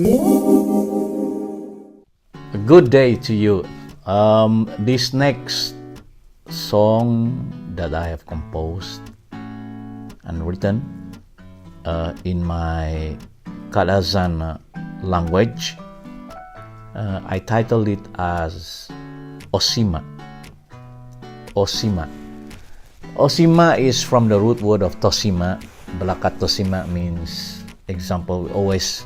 A good day to you. This next song that I have composed and written in my Kadazan language, I titled it as Osima. Osima. Osima is from the root word of Tosima. Belakat Tosima means, example, we always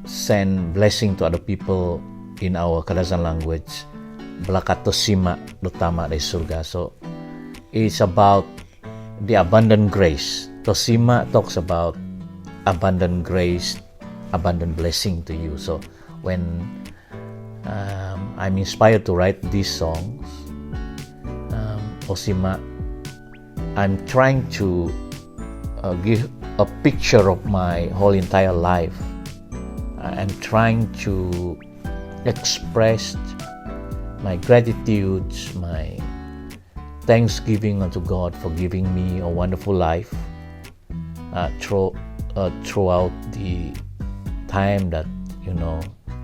send blessing to other people in our Kadazan language. Belakat Tosima Dotama dari surga. So it's about the abundant grace. Tosima talks about abundant grace, abundant blessing to you. So when I'm inspired to write these songs, Osima, I'm trying to give a picture of my whole entire life. I'm trying to express my gratitude, my thanksgiving unto God for giving me a wonderful life throughout the time that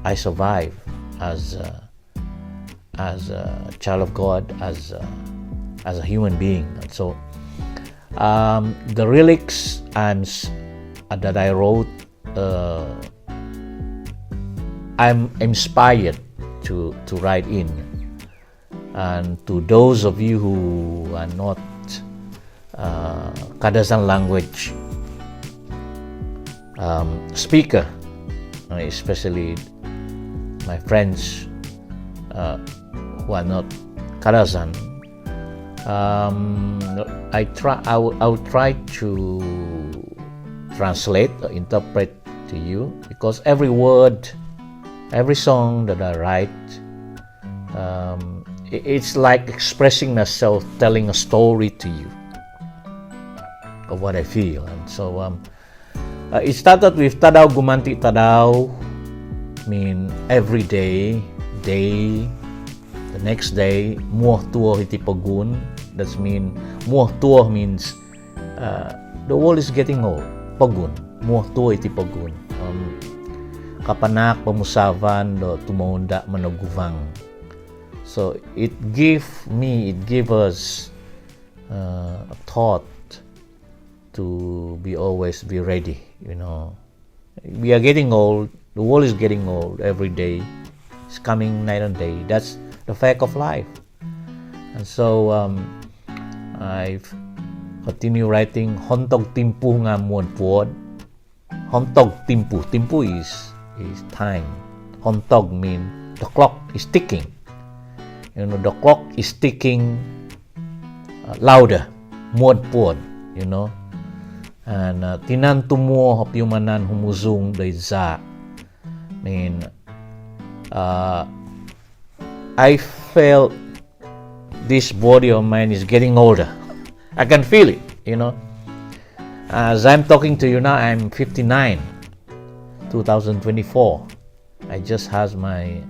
I survive as a child of God, as a human being. And so the lyrics that I wrote, I'm inspired to write in. And to those of you who are not Kadazan language speaker, especially my friends who are not Kadazan, I will try to translate or interpret to you, because every word, every song that I write, it's like expressing myself, telling a story to you of what I feel. And so it started with Tadaw Gumanti Tadaw, mean every day, the next day, Muah Tuah Iti Pagun. That's mean, Muah Tuah means the world is getting old. Pagun, Muah Tuah Iti Pagun. Kapanak pamusavan do tumaunda managuvang. So it gave us a thought to always be ready. We are getting old. The world is getting old every day. It's coming night and day. That's the fact of life. And so I've continued writing. Hontog timpu nga muon puod. Hontog timpu. Timpu is time. Hontog mean the clock is ticking. The clock is ticking louder. Muod puod. And tinan tumuo hopyumanan humuzung dayza. Mean I felt this body of mine is getting older. I can feel it, As I'm talking to you now, I'm 59, 2024. I just had my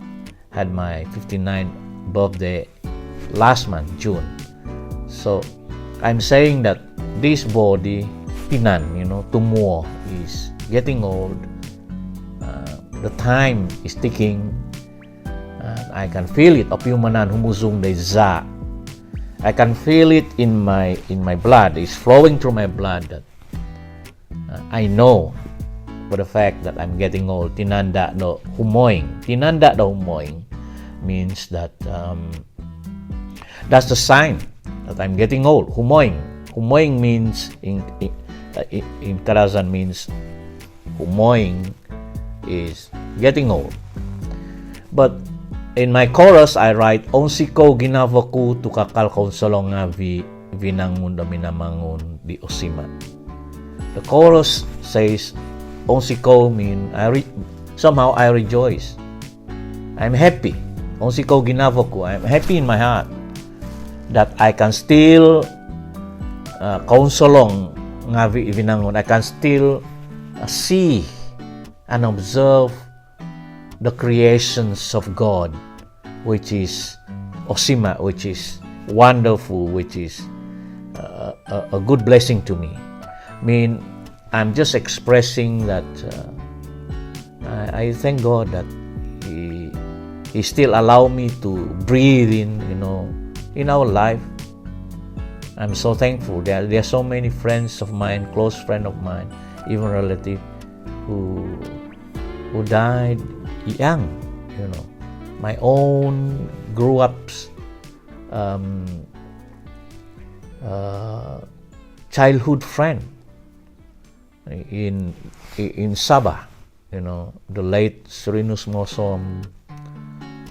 59th birthday last month, June. So I'm saying that this body, tinan, tumuo, is getting old. The time is ticking. I can feel it. Opyumanan humuzung dayza. I can feel it in my blood. It's flowing through my blood. That I know for the fact that I'm getting old. Tinanda do humoing. Tinanda do humoing means that that's the sign that I'm getting old. Humoing. Humoing means in Kadazan means humoing is getting old. But in my chorus, I write, Onsiko ginavaku tukakal konsolong nga vinangun da minamangun di Osima. The chorus says, Onsiko mean somehow I rejoice. I'm happy. Onsiko ginavaku. I'm happy in my heart that I can still konsolong nga vinangun. I can still see and observe the creations of God, which is Osima, which is wonderful, which is a good blessing to me. I'm just expressing that I thank God that He still allow me to breathe in our life. I'm so thankful. There are so many friends of mine, close friend of mine, even relative, who died young. My own grew ups childhood friend in Sabah, the late Serenus Mosom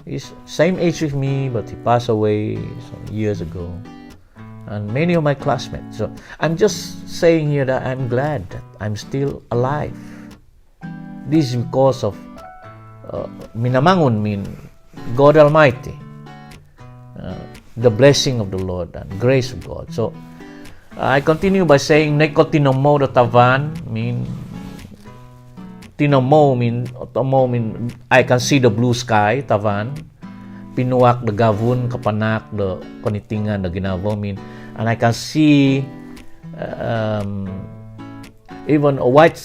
is same age with me, but he passed away some years ago, and many of my classmates. So I'm just saying here that I'm glad that I'm still alive. This is because of minamangon mean God Almighty, the blessing of the Lord and grace of God. So I continue by saying neko tinomo the tavan mean tinomo mean I can see the blue sky tavan. Pinuak the gavun kapanak the konitingan the ginavo mean, and I can see even a white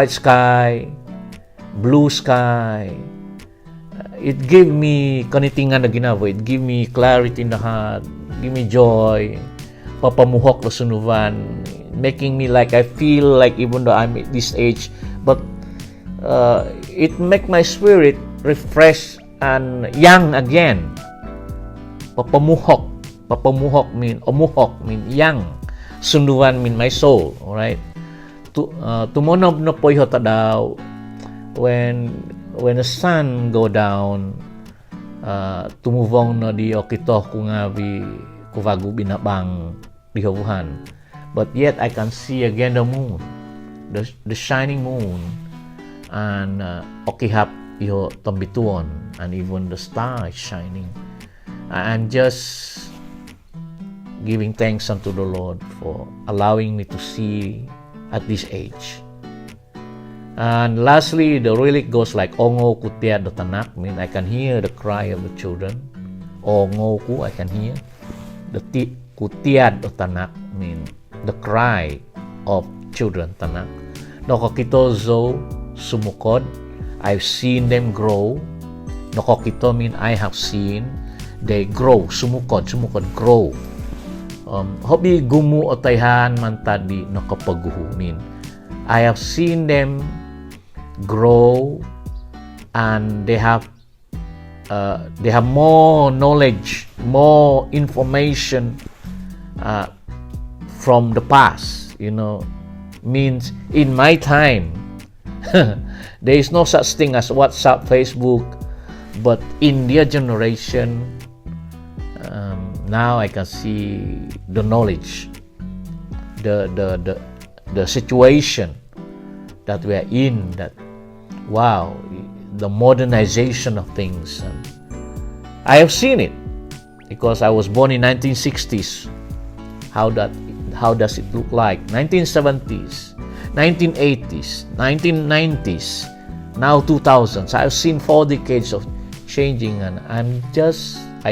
sky, blue sky. It give me kanitingan na ginavo. It give me clarity in the heart, give me joy. Papamuhok na sunuvan, making me like I feel like even though I'm at this age, but it make my spirit refresh and young again. Papamuhok mean omuhok mean young. Sunuvan mean my soul. All right. Tumonob na po tadaw when the sun go down, tumuvong na di okito kungabi kuvagu binabang dihavuhan, but yet I can see again the moon, the shining moon, and okihap iho tambituon, and even the star is shining. I'm just giving thanks unto the Lord for allowing me to see at this age. And lastly, the lyric goes like Ongo kutiad the tanak, mean I can hear the cry of the children. Ongo ku, I can hear. The kutiad the tanak mean the cry of children tanak. Nokokito zo sumukod, I've seen them grow. Nokokito mean I have seen they grow. Sumukod grow. Hobi gumu otayhan man tadi nakapaguhu mean I have seen them grow, and they have more knowledge, more information from the past. Means in my time there is no such thing as WhatsApp, Facebook, but in their generation now I can see the knowledge, the situation that we are in, that wow, the modernization of things. And I have seen it because I was born in 1960s. How does it look like? 1970s, 1980s, 1990s, now 2000s. I've seen 4 decades of changing, and I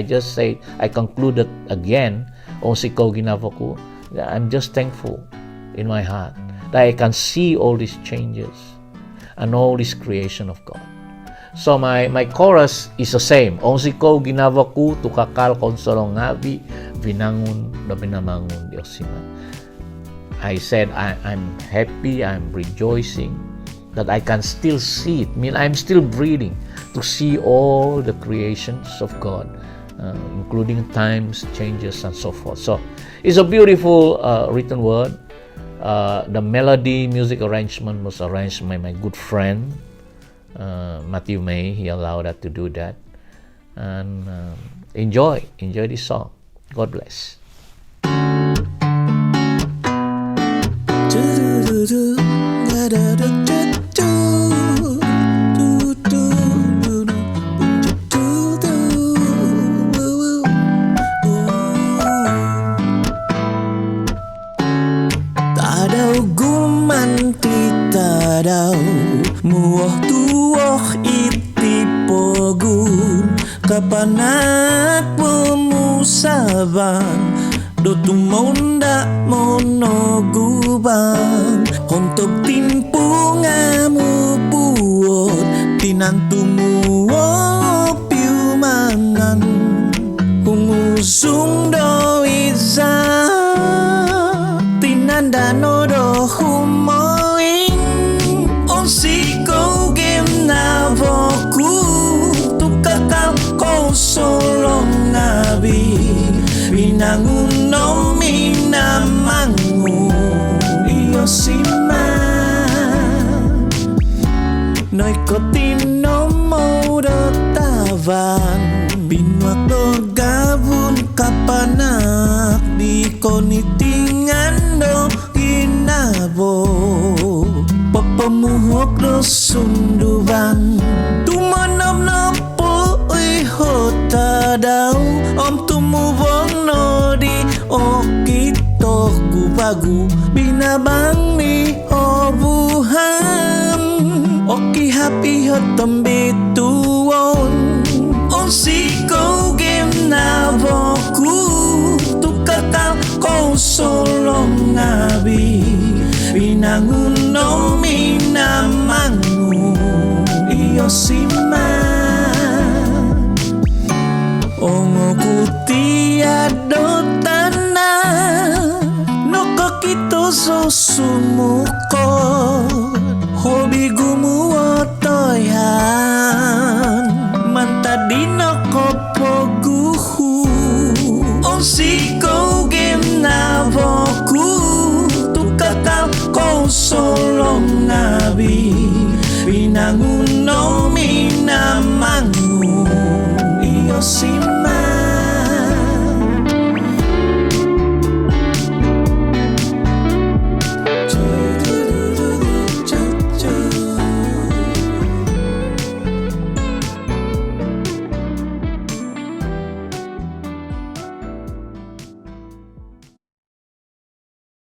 just say, I concluded again, Onsiko Ginavoku, I'm just thankful in my heart that I can see all these changes and all this creation of God. So my chorus is the same. Onsiko Ginavoku tukakal konsolong ngabi vinangun na binamangun Diosiman. I said I'm happy, I'm rejoicing that I can still see it. I mean, I'm still breathing to see all the creations of God, including times, changes, and so forth. So it's a beautiful written word. The melody, music arrangement was arranged by my good friend Matthew May. He allowed us to do that, and enjoy this song. God bless. Tadaw muah tuah iti pogun kapanak memusaban do tumonda mono gubang hontok timpungamu buot tinantumu piu mangan hungusung do iza tinandano do humoing onsiko game na voku tukakal ko solong ngabi binangunom minamangu iyo sima noi kotino modo tavan binwak do gabun kapanak di konitingan do ginabo papamuhok do sunduban tumanap na po ihota daw om tumubong no di okito gubagu binabang ni obuhan oki happy hotom bituon on siko game na voku tukakal ko solong ngabi binangunom minamangu iyo sima ongo kutia do tanah noko kito so sumuko hobi gumu otoyan mantadi noko poguhu onsiko game na voku tukakal ko solong ngabi binangunom minamangu iyo sima